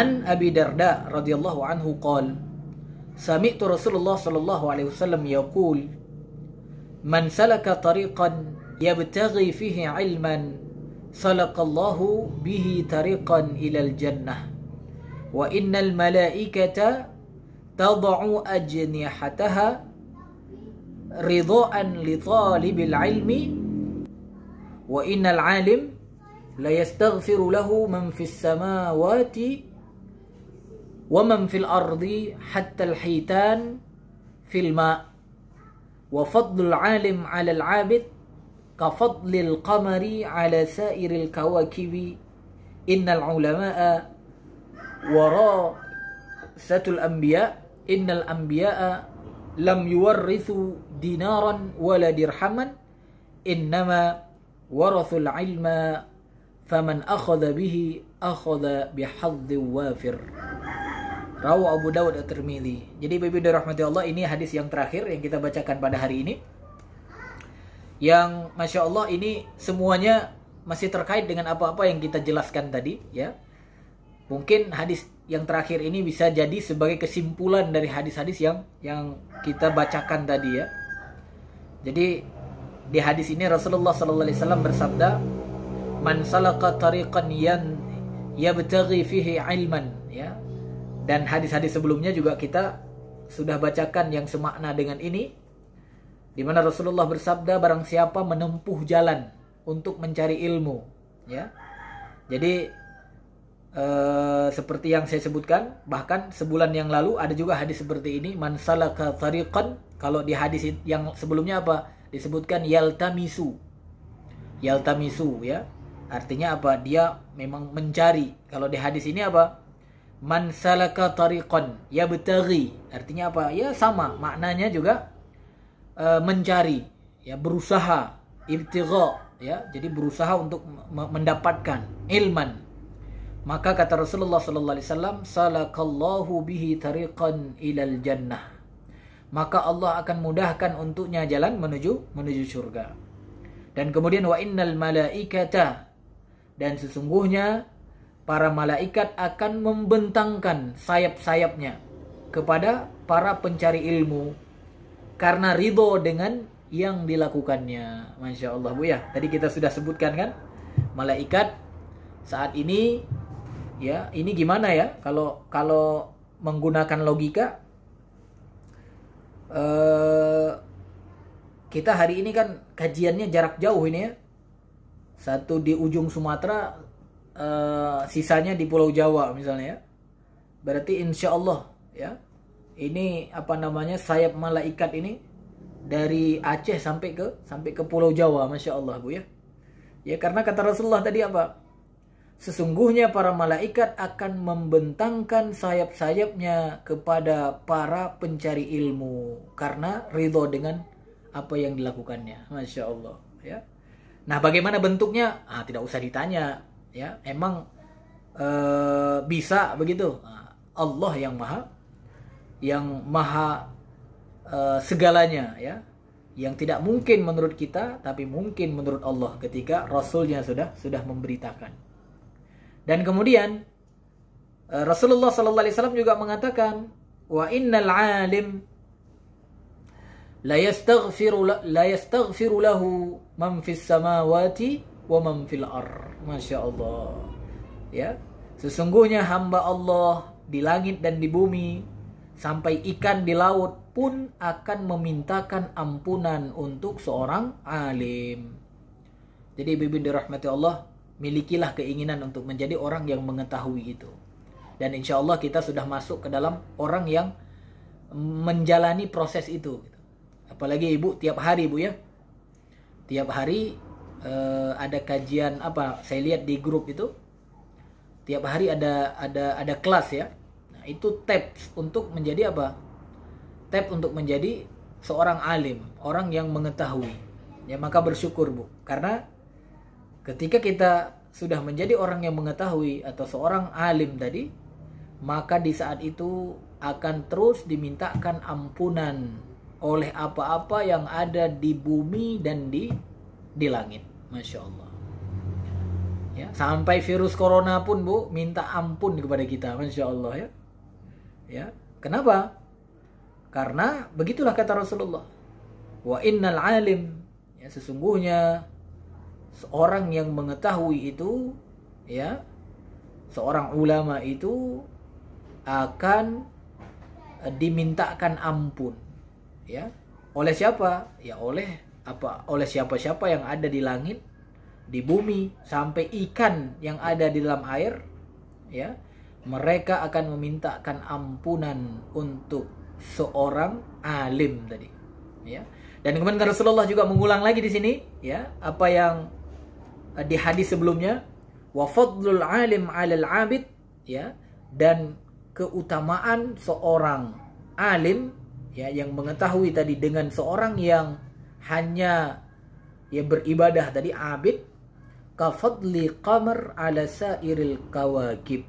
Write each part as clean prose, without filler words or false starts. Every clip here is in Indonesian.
An Abi Darda radhiyallahu anhu qala sami'tu Rasulullah sallallahu alaihi wasallam yaqul man salaka tariqan yabtaghi fihi ilman salaqallahu bihi tariqan ilal jannah wa innal malaikata tad'u ajnihataha ridhaan li talibil ilmi wa innal alim la yastaghfiru lahu man fis samawati wa man fil ardi hatta al hitan fil ma wa fadlul alim 'ala al 'abid ka fadlil qamari 'ala sa'iril kawakibi innal ulama'a warasatul anbiya innal anbiya'a lam yuwarrithu dinaran wala dirhaman innama warathul ilma faman akhadha bihi akhadha bihadzi wafir. Rawu Abu Dawud At-Tirmidzi. Jadi Bapak dirahmati Allah, ini hadis yang terakhir yang kita bacakan pada hari ini, yang Masya Allah ini semuanya masih terkait dengan apa-apa yang kita jelaskan tadi ya. Mungkin hadis yang terakhir ini bisa jadi sebagai kesimpulan dari hadis-hadis yang kita bacakan tadi ya. Jadi di hadis ini Rasulullah SAW bersabda, man salaka tariqan yabtaghi fihi ilman ya. Dan hadis-hadis sebelumnya juga kita sudah bacakan yang semakna dengan ini, di mana Rasulullah bersabda barang siapa menempuh jalan untuk mencari ilmu ya. Jadi seperti yang saya sebutkan, bahkan sebulan yang lalu ada juga hadis seperti ini, man salaka tariqan. Kalau di hadis yang sebelumnya apa? Disebutkan yaltamisu ya. Artinya apa? Dia memang mencari. Kalau di hadis ini apa? Man salaka tariqan yabtaghi. Artinya apa? Ya sama, maknanya juga mencari ya, berusaha, ibtigha ya. Jadi berusaha untuk mendapatkan ilman. Maka kata Rasulullah sallallahu alaihi wasallam, salakallahu bihi tariqan ilal jannah. Maka Allah akan mudahkan untuknya jalan menuju surga. Dan kemudian wa innal malaikata, dan sesungguhnya para malaikat akan membentangkan sayap-sayapnya kepada para pencari ilmu karena ridho dengan yang dilakukannya. Masya Allah Bu ya. Tadi kita sudah sebutkan kan, malaikat saat ini ya, ini gimana ya kalau menggunakan logika, kita hari ini kan kajiannya jarak jauh ini ya. Satu di ujung Sumatera, sisanya di Pulau Jawa misalnya ya. Berarti insya Allah ya, ini apa namanya, sayap malaikat ini dari Aceh sampai ke Pulau Jawa, Masya Allah Bu ya. Ya karena kata Rasulullah tadi apa? Sesungguhnya para malaikat akan membentangkan sayap-sayapnya kepada para pencari ilmu karena ridho dengan apa yang dilakukannya. Masya Allah ya. Nah bagaimana bentuknya? Tidak usah ditanya ya. Emang bisa begitu? Allah yang maha segalanya ya. Yang tidak mungkin menurut kita, tapi mungkin menurut Allah ketika Rasulnya sudah memberitakan. Dan kemudian Rasulullah sallallahu alaihi wasallam juga mengatakan, wa innal alim la yastaghfiru lahu man fis samawati wa man fil ard. Masya Allah ya. Sesungguhnya hamba Allah di langit dan di bumi, sampai ikan di laut pun akan memintakan ampunan untuk seorang alim. Jadi bibi dirahmati Allah, milikilah keinginan untuk menjadi orang yang mengetahui itu. Dan insya Allah kita sudah masuk ke dalam orang yang menjalani proses itu. Apalagi Ibu tiap hari Bu ya. Tiap hari ada kajian apa? Saya lihat di grup itu. Tiap hari ada kelas ya. Nah, itu tips untuk menjadi apa? Tips untuk menjadi seorang alim, orang yang mengetahui. Ya maka bersyukur Bu, karena ketika kita sudah menjadi orang yang mengetahui atau seorang alim tadi, maka di saat itu akan terus dimintakan ampunan oleh apa-apa yang ada di bumi dan di langit. Masya Allah. Ya, sampai virus corona pun Bu minta ampun kepada kita, Masya Allah ya. Ya, kenapa? Karena begitulah kata Rasulullah. Wa innal alim, ya, sesungguhnya seorang yang mengetahui itu, ya, seorang ulama itu akan dimintakan ampun, ya. Oleh siapa? Ya oleh apa? Oleh siapa-siapa yang ada di langit, di bumi, sampai ikan yang ada di dalam air, ya. Mereka akan memintakan ampunan untuk seorang alim tadi, ya. Dan kemudian Rasulullah juga mengulang lagi di sini, ya, apa yang di hadis sebelumnya, wa fadlul alim 'alal 'abid, ya, dan keutamaan seorang alim, ya, yang mengetahui tadi dengan seorang yang hanya ya beribadah tadi, abid, ka fadli qamar 'ala sairil kawakib,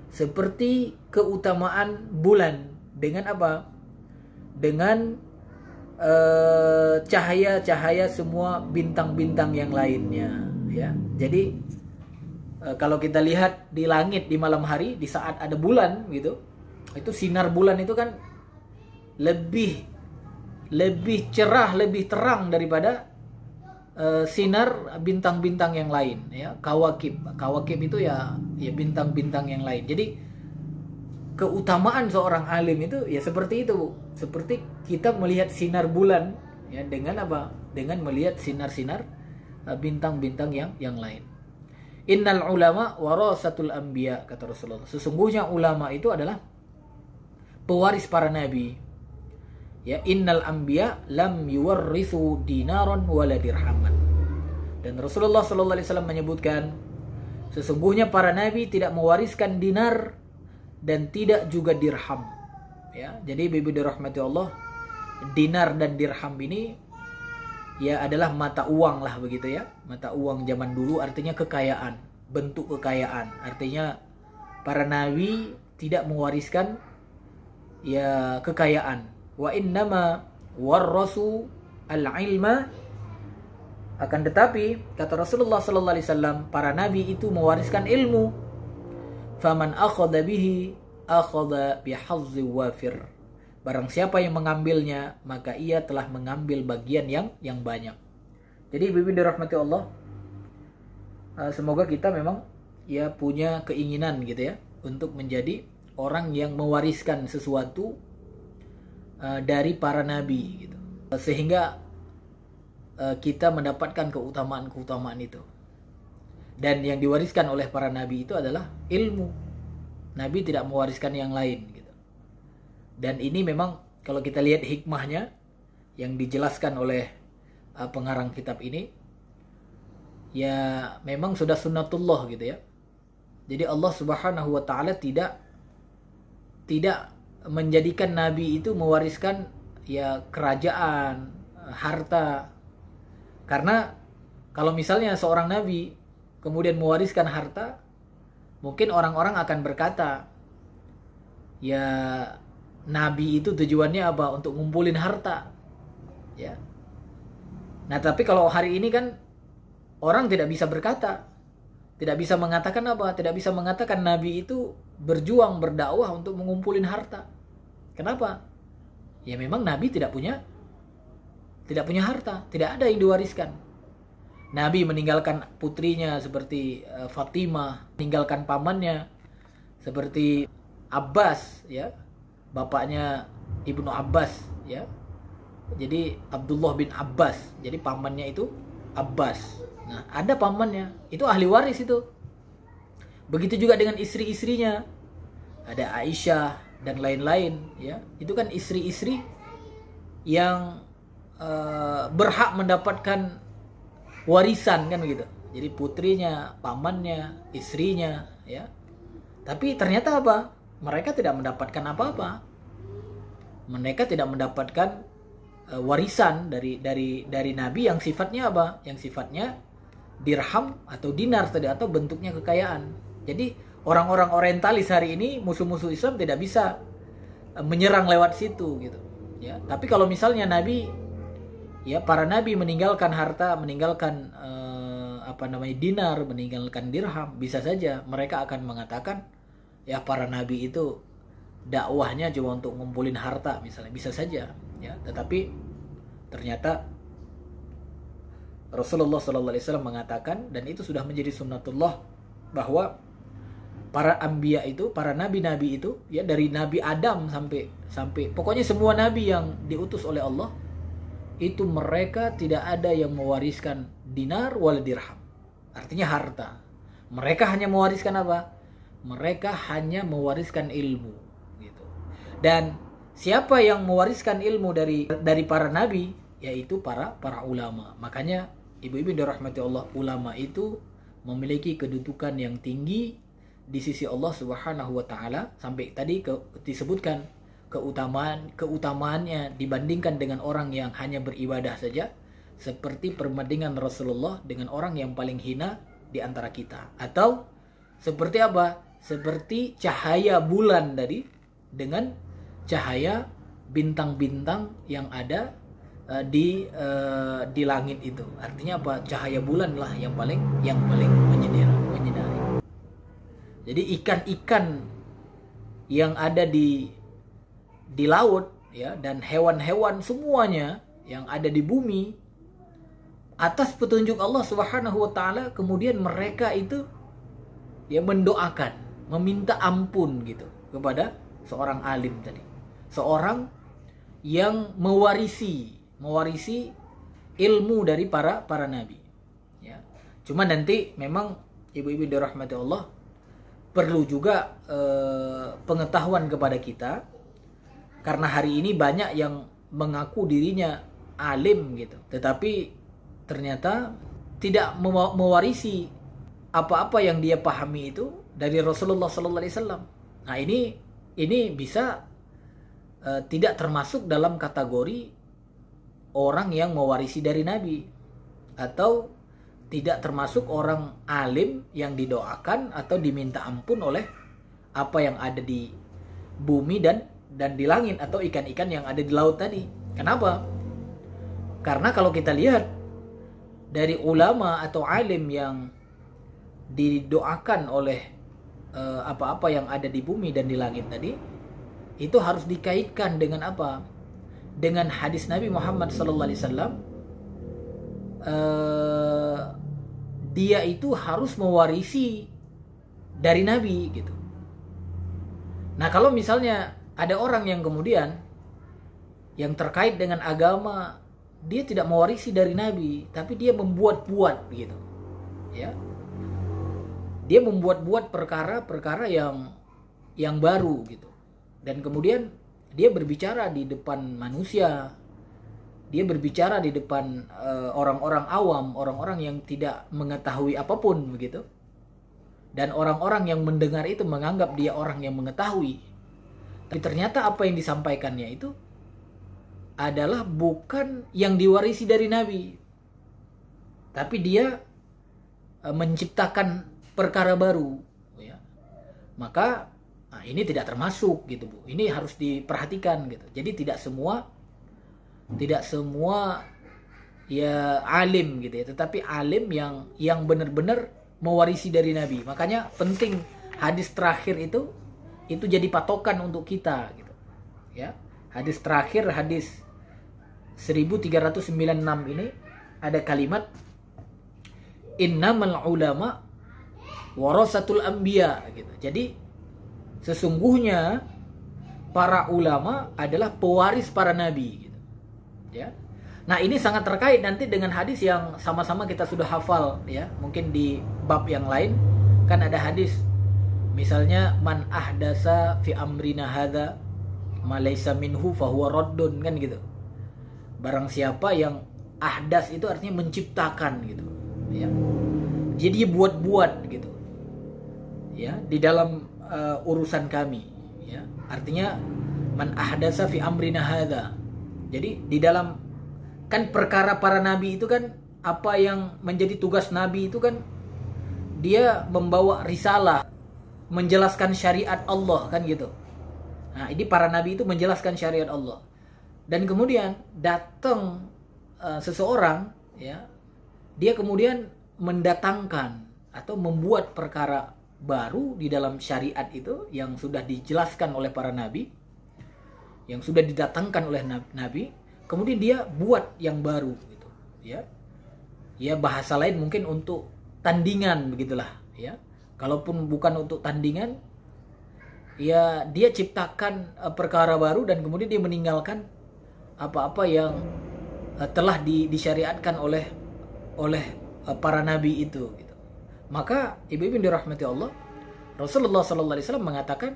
seperti keutamaan bulan dengan apa? Dengan cahaya-cahaya semua bintang-bintang yang lainnya, ya. Jadi kalau kita lihat di langit di malam hari, di saat ada bulan gitu, itu sinar bulan itu kan lebih cerah, lebih terang daripada sinar bintang-bintang yang lain, ya. Kawakib itu ya bintang-bintang yang lain. Jadi keutamaan seorang alim itu ya seperti itu, Bu. Seperti kita melihat sinar bulan, ya, dengan apa? Dengan melihat sinar-sinar bintang-bintang yang lain. Innal ulama warasatul anbiya, kata Rasulullah. Sesungguhnya ulama itu adalah pewaris para nabi. Ya, innal anbiya lam yuwarrithu dinaron wala dirhaman. Dan Rasulullah sallallahu alaihi wasallam menyebutkan, sesungguhnya para nabi tidak mewariskan dinar dan tidak juga dirham. Ya, jadi bibi dirahmati Allah, dinar dan dirham ini ya adalah mata uang lah begitu ya. Mata uang zaman dulu artinya kekayaan, bentuk kekayaan. Artinya para nabi tidak mewariskan ya kekayaan. Wa innama warrasu al-ilma, akan tetapi kata Rasulullah sallallahu alaihi wasallam, para nabi itu mewariskan ilmu. Faman akhadha bihi akhadha bihazzi wafir. Barang siapa yang mengambilnya, maka ia telah mengambil bagian yang banyak. Jadi bibi dirahmati Allah, semoga kita memang ya punya keinginan gitu ya untuk menjadi orang yang mewariskan sesuatu dari para nabi gitu. Sehingga kita mendapatkan keutamaan-keutamaan itu. Dan yang diwariskan oleh para nabi itu adalah ilmu. Nabi tidak mewariskan yang lain gitu. Dan ini memang kalau kita lihat hikmahnya yang dijelaskan oleh pengarang kitab ini, ya memang sudah sunnatullah gitu ya. Jadi Allah Subhanahu wa taala tidak menjadikan nabi itu mewariskan ya kerajaan, harta. Karena kalau misalnya seorang nabi kemudian mewariskan harta, mungkin orang-orang akan berkata, ya nabi itu tujuannya apa? Untuk ngumpulin harta, ya. Nah tapi kalau hari ini kan orang tidak bisa berkata, tidak bisa mengatakan apa? Tidak bisa mengatakan nabi itu berjuang, berdakwah untuk mengumpulin harta. Kenapa? Ya memang nabi tidak punya harta, tidak ada yang diwariskan. Nabi meninggalkan putrinya seperti Fatimah, meninggalkan pamannya seperti Abbas, ya, bapaknya Ibnu Abbas, ya. Jadi Abdullah bin Abbas, jadi pamannya itu Abbas. Nah, ada pamannya, itu ahli waris itu. Begitu juga dengan istri-istrinya, ada Aisyah dan lain-lain, ya. Itu kan istri-istri yang berhak mendapatkan warisan kan begitu. Jadi putrinya, pamannya, istrinya, ya. Tapi ternyata apa? Mereka tidak mendapatkan apa-apa. Mereka tidak mendapatkan warisan dari nabi yang sifatnya apa? Yang sifatnya dirham atau dinar tadi, atau bentuknya kekayaan. Jadi orang-orang orientalis hari ini, musuh-musuh Islam, tidak bisa menyerang lewat situ gitu, ya. Tapi kalau misalnya nabi, ya para nabi meninggalkan harta, meninggalkan dinar, meninggalkan dirham, bisa saja mereka akan mengatakan ya para nabi itu dakwahnya cuma untuk ngumpulin harta misalnya, bisa saja ya. Tetapi ternyata Rasulullah SAW mengatakan, dan itu sudah menjadi sunnatullah, bahwa para anbiya itu, para nabi-nabi itu ya, dari Nabi Adam sampai pokoknya semua nabi yang diutus oleh Allah itu mereka tidak ada yang mewariskan dinar wala dirham. Artinya harta. Mereka hanya mewariskan apa? Mereka hanya mewariskan ilmu gitu. Dan siapa yang mewariskan ilmu dari para nabi? Yaitu para ulama. Makanya ibu-ibu dirahmati Allah, ulama itu memiliki kedudukan yang tinggi di sisi Allah Subhanahu wa taala, sampai tadi disebutkan keutamaannya dibandingkan dengan orang yang hanya beribadah saja, seperti perbandingan Rasulullah dengan orang yang paling hina di antara kita. Atau seperti apa? Seperti cahaya bulan dengan cahaya bintang-bintang yang ada di langit itu. Artinya apa? Cahaya bulan lah yang paling menyinari. Jadi ikan-ikan yang ada di laut ya, dan hewan-hewan semuanya yang ada di bumi, atas petunjuk Allah Subhanahu wa taala, kemudian mereka itu ya mendoakan, meminta ampun gitu kepada seorang alim tadi. Seorang yang mewarisi ilmu dari para nabi ya. Cuma nanti memang ibu-ibu dirahmati Allah, perlu juga pengetahuan kepada kita, karena hari ini banyak yang mengaku dirinya alim gitu, tetapi ternyata tidak mewarisi apa-apa yang dia pahami itu dari Rasulullah SAW. Nah ini bisa tidak termasuk dalam kategori orang yang mewarisi dari Nabi, atau tidak termasuk orang alim yang didoakan atau diminta ampun oleh apa yang ada di bumi dan di langit, atau ikan-ikan yang ada di laut tadi. Kenapa? Karena kalau kita lihat dari ulama atau alim yang didoakan oleh apa-apa yang ada di bumi dan di langit tadi, itu harus dikaitkan dengan apa? Dengan hadis Nabi Muhammad SAW. Dia itu harus mewarisi dari Nabi gitu. Nah, kalau misalnya ada orang yang kemudian yang terkait dengan agama, dia tidak mewarisi dari Nabi, tapi dia membuat-buat gitu ya. Dia membuat-buat perkara-perkara yang baru gitu. Dan kemudian dia berbicara di depan manusia, dia berbicara di depan orang-orang awam, orang-orang yang tidak mengetahui apapun begitu. Dan orang-orang yang mendengar itu menganggap dia orang yang mengetahui. Tapi ternyata apa yang disampaikannya itu adalah bukan yang diwarisi dari Nabi. Tapi dia menciptakan perkara baru ya. Maka ini tidak termasuk gitu, Bu. Ini harus diperhatikan gitu. Jadi tidak semua ya alim gitu ya, tetapi alim yang benar-benar mewarisi dari Nabi. Makanya penting hadis terakhir itu jadi patokan untuk kita gitu ya. Hadis terakhir, hadis 1396 ini ada kalimat innamal ulama warasatul anbiya gitu. Jadi sesungguhnya para ulama adalah pewaris para nabi gitu. Ya. Nah, ini sangat terkait nanti dengan hadis yang sama-sama kita sudah hafal ya. Mungkin di bab yang lain kan ada hadis misalnya man ahdasa fi amrina hadza ma laysa minhu fahuwa raddun, kan gitu. Barang siapa yang ahdas itu artinya menciptakan gitu ya. Jadi buat-buat gitu. Ya, di dalam urusan kami ya. Artinya man ahdasa fi amrina hadza. Jadi di dalam kan perkara para nabi itu kan, apa yang menjadi tugas nabi itu kan dia membawa risalah, menjelaskan syariat Allah kan gitu. Nah, ini para nabi itu menjelaskan syariat Allah. Dan kemudian datang seseorang ya, dia kemudian mendatangkan atau membuat perkara baru di dalam syariat itu yang sudah dijelaskan oleh para nabi, yang sudah didatangkan oleh nabi, kemudian dia buat yang baru gitu, ya. Ya bahasa lain mungkin untuk tandingan begitulah, ya. Kalaupun bukan untuk tandingan, ya dia ciptakan perkara baru dan kemudian dia meninggalkan apa-apa yang telah disyariatkan oleh para nabi itu gitu. Maka ibu-ibu yang dirahmati Allah, Rasulullah sallallahu alaihi wasallam mengatakan,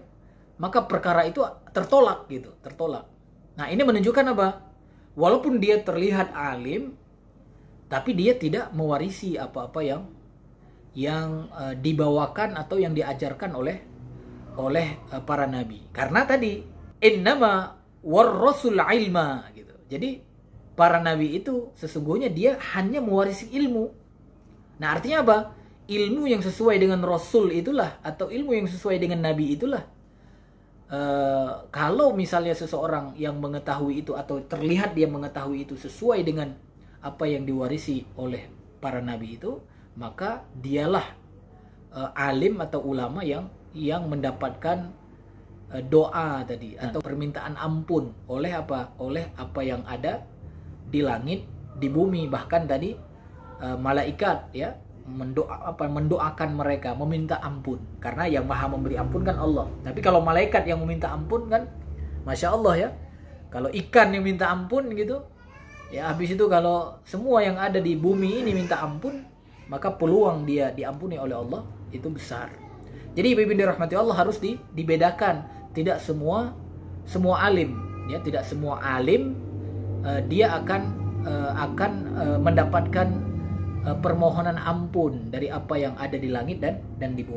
maka perkara itu tertolak gitu, tertolak. Nah, ini menunjukkan apa? Walaupun dia terlihat alim, tapi dia tidak mewarisi apa-apa yang dibawakan atau yang diajarkan oleh para nabi. Karena tadi innama warrasul ilma gitu. Jadi para nabi itu sesungguhnya dia hanya mewarisi ilmu. Nah, artinya apa? Ilmu yang sesuai dengan Rasul itulah, atau ilmu yang sesuai dengan Nabi itulah. Kalau misalnya seseorang yang mengetahui itu atau terlihat dia mengetahui itu sesuai dengan apa yang diwarisi oleh para Nabi itu, maka dialah alim atau ulama yang mendapatkan doa tadi atau permintaan ampun oleh apa? Oleh apa yang ada di langit, di bumi, bahkan tadi malaikat ya mendoakan mereka, meminta ampun, karena yang maha memberi ampun kan Allah. Tapi kalau malaikat yang meminta ampun kan, masya Allah ya. Kalau ikan yang minta ampun gitu, ya habis itu kalau semua yang ada di bumi ini minta ampun, maka peluang dia diampuni oleh Allah itu besar. Jadi ibu-ibu dirahmati Allah harus dibedakan. Tidak semua alim, ya tidak semua alim dia akan mendapatkan permohonan ampun dari apa yang ada di langit dan di bumi.